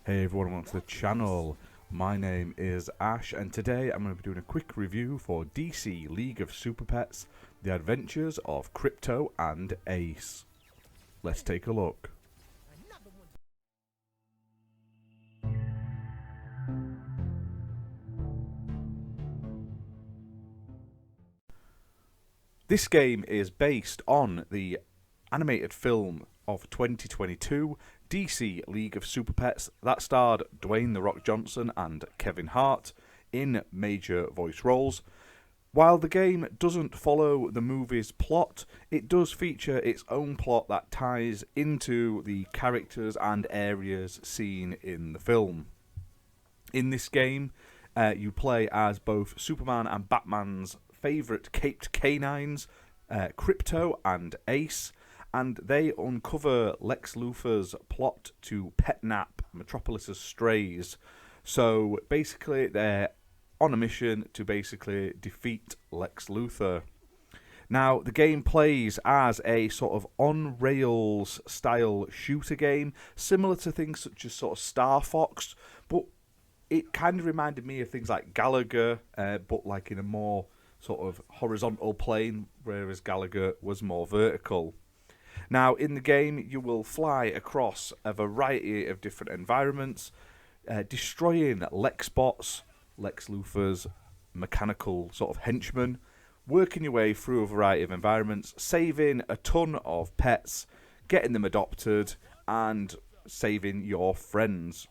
Hey everyone, welcome to the channel. My name is Ash and today I'm going to be doing a quick review for DC League of Super Pets, The Adventures of Krypto and Ace. Let's take a look. This game is based on the animated film of 2022, DC League of Super Pets, that starred Dwayne "The Rock" Johnson and Kevin Hart in major voice roles. While the game doesn't follow the movie's plot, it does feature its own plot that ties into the characters and areas seen in the film. In this game, you play as both Superman and Batman's favourite caped canines, Krypto and Ace, and they uncover Lex Luthor's plot to petnap Metropolis's strays. So basically, they're on a mission to basically defeat Lex Luthor. Now, the game plays as a sort of on-rails style shooter game, similar to things such as sort of Star Fox, but it kind of reminded me of things like Gallagher, but like in a more sort of horizontal plane, whereas Gallagher was more vertical. Now, in the game, you will fly across a variety of different environments, destroying LexBots, Lex Luthor's mechanical sort of henchmen, working your way through a variety of environments, saving a ton of pets, getting them adopted, and saving your friends.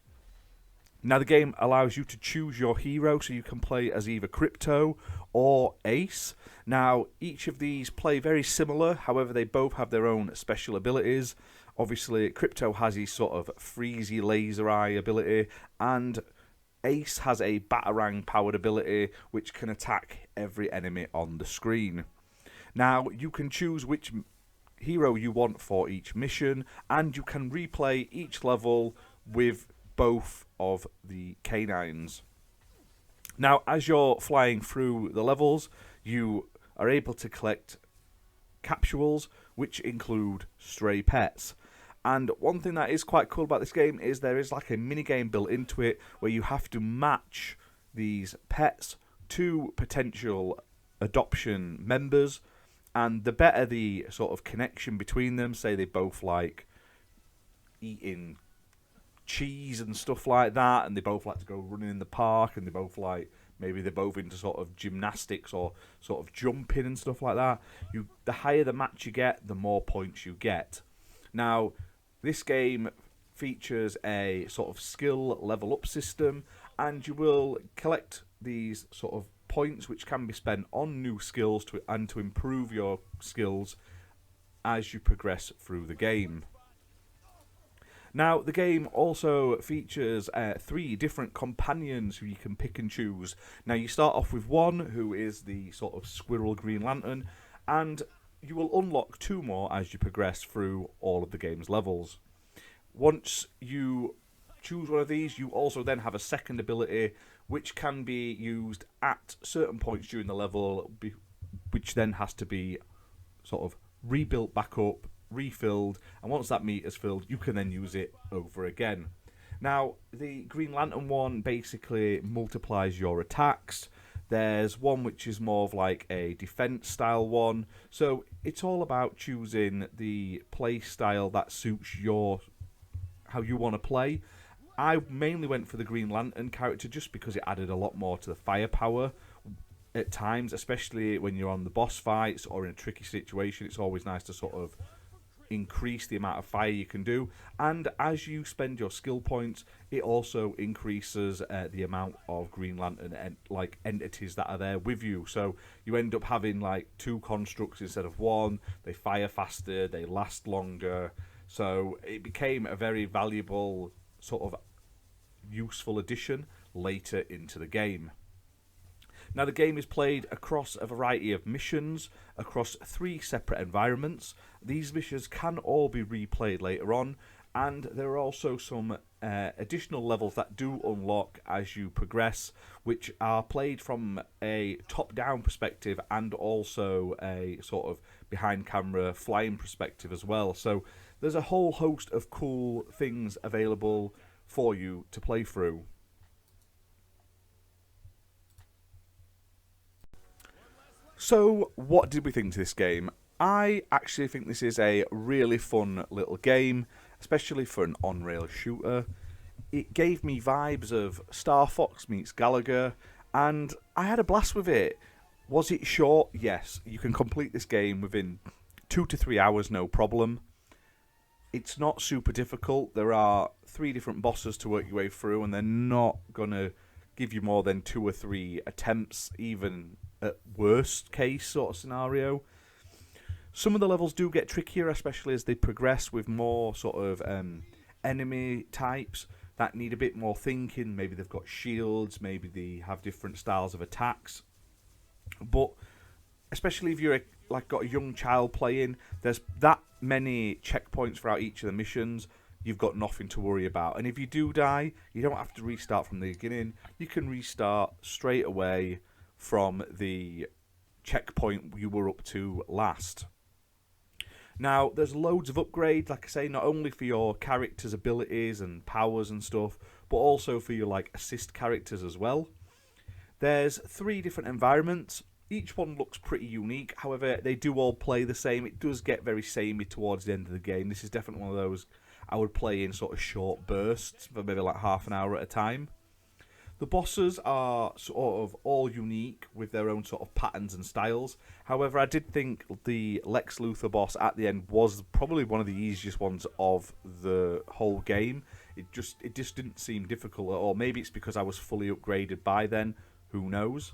Now, the game allows you to choose your hero, so you can play as either Krypto or Ace. Now, each of these play very similar, however, they both have their own special abilities. Obviously, Krypto has his sort of freezy laser eye ability, and Ace has a Batarang powered ability, which can attack every enemy on the screen. Now, you can choose which hero you want for each mission, and you can replay each level with both of the canines. Now, as you're flying through the levels, you are able to collect capsules, which include stray pets. And one thing that is quite cool about this game is there is like a mini game built into it where you have to match these pets to potential adoption members, and the better the sort of connection between them, say they both like eating cheese and stuff like that, and they both like to go running in the park, and they both like, maybe they're both into sort of gymnastics or sort of jumping and stuff like that. The higher the match you get, the more points you get. Now, this game features a sort of skill level up system, and you will collect these sort of points which can be spent on new skills to improve your skills as you progress through the game. Now, the game also features 3 different companions who you can pick and choose. Now, you start off with one who is the sort of squirrel Green Lantern, and you will unlock 2 more as you progress through all of the game's levels. Once you choose one of these, you also then have a second ability which can be used at certain points during the level, which then has to be sort of rebuilt back up, refilled, and once that meter's filled, you can then use it over again. Now, the Green Lantern one basically multiplies your attacks. There's one which is more of like a defense style one, so it's all about choosing the play style that suits how you want to play. I mainly went for the Green Lantern character just because it added a lot more to the firepower at times, especially when you're on the boss fights or in a tricky situation. It's always nice to sort of increase the amount of fire you can do, and as you spend your skill points, it also increases the amount of Green Lantern like entities that are there with you. So you end up having like 2 constructs instead of 1. They fire faster, they last longer, so it became a very valuable sort of useful addition later into the game. Now, the game is played across a variety of missions, across 3 separate environments. These missions can all be replayed later on, and there are also some additional levels that do unlock as you progress, which are played from a top-down perspective and also a sort of behind-camera flying perspective as well. So there's a whole host of cool things available for you to play through. So, what did we think to this game? I actually think this is a really fun little game, especially for an on-rail shooter. It gave me vibes of Star Fox meets Gallagher, and I had a blast with it. Was it short? Yes. You can complete this game within 2 to 3 hours, no problem. It's not super difficult. There are 3 different bosses to work your way through, and they're not going to give you more than 2 or 3 attempts, even at worst case sort of scenario. Some of the levels do get trickier, especially as they progress with more sort of enemy types that need a bit more thinking. Maybe they've got shields, maybe they have different styles of attacks. But especially if you're got a young child playing, there's that many checkpoints throughout each of the missions. You've got nothing to worry about. And if you do die, you don't have to restart from the beginning. You can restart straight away from the checkpoint you were up to last. Now, there's loads of upgrades, like I say, not only for your character's abilities and powers and stuff, but also for your assist characters as well. There's 3 different environments. Each one looks pretty unique. However, they do all play the same. It does get very samey towards the end of the game. This is definitely one of those I would play in sort of short bursts for maybe half an hour at a time. The bosses are sort of all unique with their own sort of patterns and styles. However, I did think the Lex Luthor boss at the end was probably one of the easiest ones of the whole game. It just didn't seem difficult at all. Maybe it's because I was fully upgraded by then. Who knows?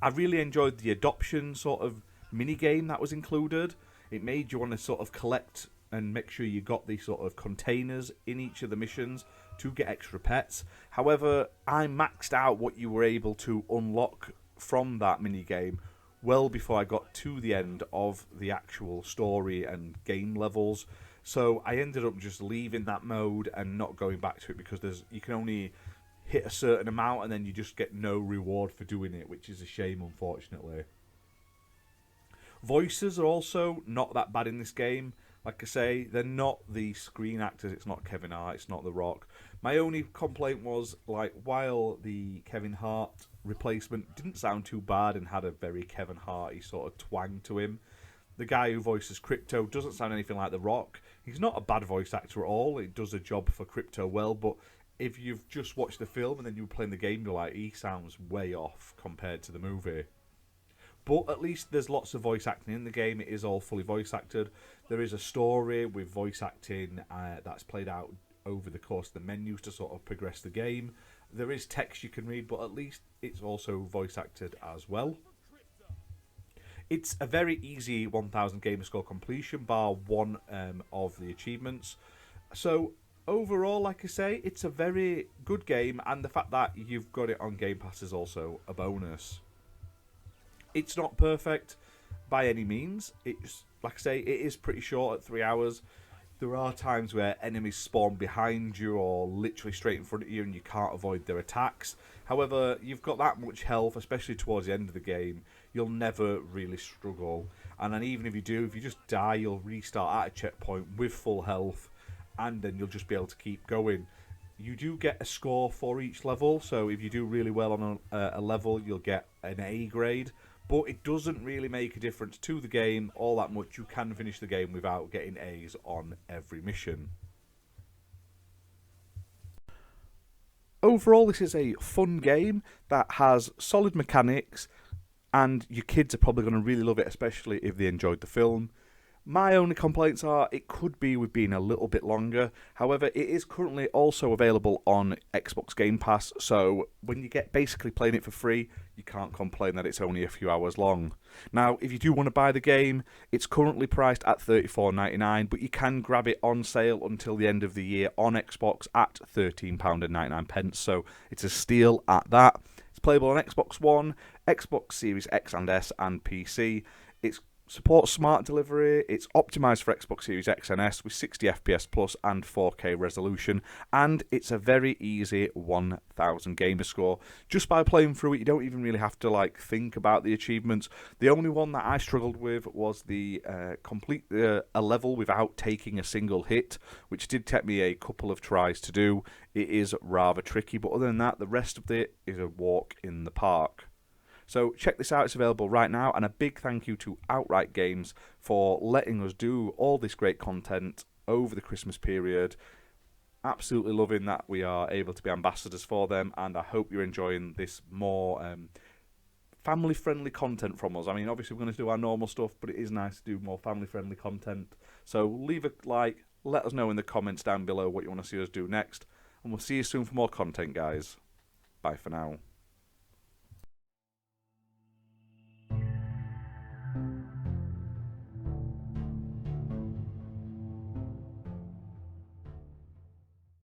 I really enjoyed the adoption sort of mini game that was included. It made you want to sort of collect and make sure you got these sort of containers in each of the missions to get extra pets. However, I maxed out what you were able to unlock from that minigame well before I got to the end of the actual story and game levels. So I ended up just leaving that mode and not going back to it because you can only hit a certain amount and then you just get no reward for doing it, which is a shame, unfortunately. Voices are also not that bad in this game. Like I say, they're not the screen actors. It's not Kevin Hart. It's not The Rock. My only complaint was, while the Kevin Hart replacement didn't sound too bad and had a very Kevin Hart-y sort of twang to him, the guy who voices Krypto doesn't sound anything like The Rock. He's not a bad voice actor at all. It does a job for Krypto well, but if you've just watched the film and then you're playing the game, you're like, he sounds way off compared to the movie. But at least there's lots of voice acting in the game. It is all fully voice acted. There is a story with voice acting that's played out over the course of the menus to sort of progress the game. There is text you can read, but at least it's also voice acted as well. It's a very easy 1000 gamer score completion, bar one of the achievements. So overall, like I say, it's a very good game, and the fact that you've got it on Game Pass is also a bonus. It's not perfect by any means. It's, like I say, it is pretty short at 3 hours. There are times where enemies spawn behind you or literally straight in front of you and you can't avoid their attacks. However, you've got that much health, especially towards the end of the game, you'll never really struggle. And then even if you do, if you just die, you'll restart at a checkpoint with full health, and then you'll just be able to keep going. You do get a score for each level, so if you do really well on a level, you'll get an A grade. But it doesn't really make a difference to the game all that much. You can finish the game without getting A's on every mission. Overall, this is a fun game that has solid mechanics, and your kids are probably going to really love it, especially if they enjoyed the film. My only complaints are it could be with being a little bit longer. However, it is currently also available on Xbox Game Pass, so when you get basically playing it for free, you can't complain that it's only a few hours long. Now, if you do want to buy the game, it's currently priced at $34.99, but you can grab it on sale until the end of the year on Xbox at £13.99, so it's a steal at that. It's playable on Xbox One, Xbox Series X and S, and PC. It's supports smart delivery, it's optimised for Xbox Series X and S with 60 FPS plus and 4K resolution, and it's a very easy 1000 gamer score. Just by playing through it, you don't even really have to like think about the achievements. The only one that I struggled with was the complete a level without taking a single hit, which did take me a couple of tries to do. It is rather tricky, but other than that, the rest of it is a walk in the park. So check this out, it's available right now, and a big thank you to Outright Games for letting us do all this great content over the Christmas period. Absolutely loving that we are able to be ambassadors for them, and I hope you're enjoying this more family-friendly content from us. I mean, obviously we're going to do our normal stuff, but it is nice to do more family-friendly content. So leave a like, let us know in the comments down below what you want to see us do next, and we'll see you soon for more content, guys. Bye for now.